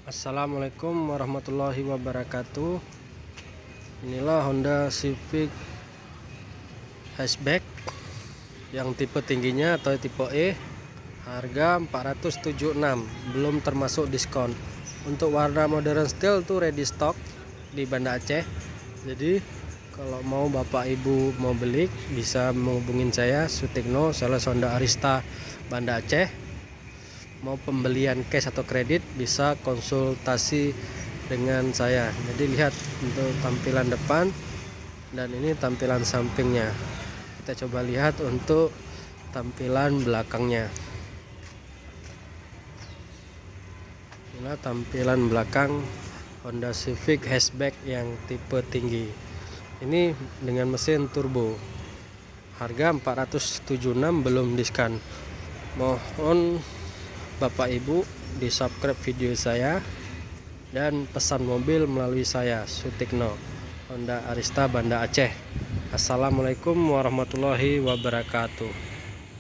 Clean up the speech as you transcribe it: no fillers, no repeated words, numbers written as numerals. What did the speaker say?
Assalamualaikum warahmatullahi wabarakatuh. Inilah Honda Civic Hatchback yang tipe tingginya atau tipe E, harga 476, belum termasuk diskon. Untuk warna modern style tuh ready stock di Banda Aceh. Jadi kalau mau bapak ibu mau beli bisa menghubungin saya, Sutikno, sales Honda Arista Banda Aceh. Mau pembelian cash atau kredit bisa konsultasi dengan saya. Jadi lihat untuk tampilan depan dan ini tampilan sampingnya. Kita coba lihat untuk tampilan belakangnya. Inilah tampilan belakang Honda Civic Hatchback yang tipe tinggi. Ini dengan mesin turbo. Harga 476 belum diskon. Mohon Bapak Ibu di subscribe video saya dan pesan mobil melalui saya, Sutikno, Honda Arista Banda Aceh. Assalamualaikum warahmatullahi wabarakatuh.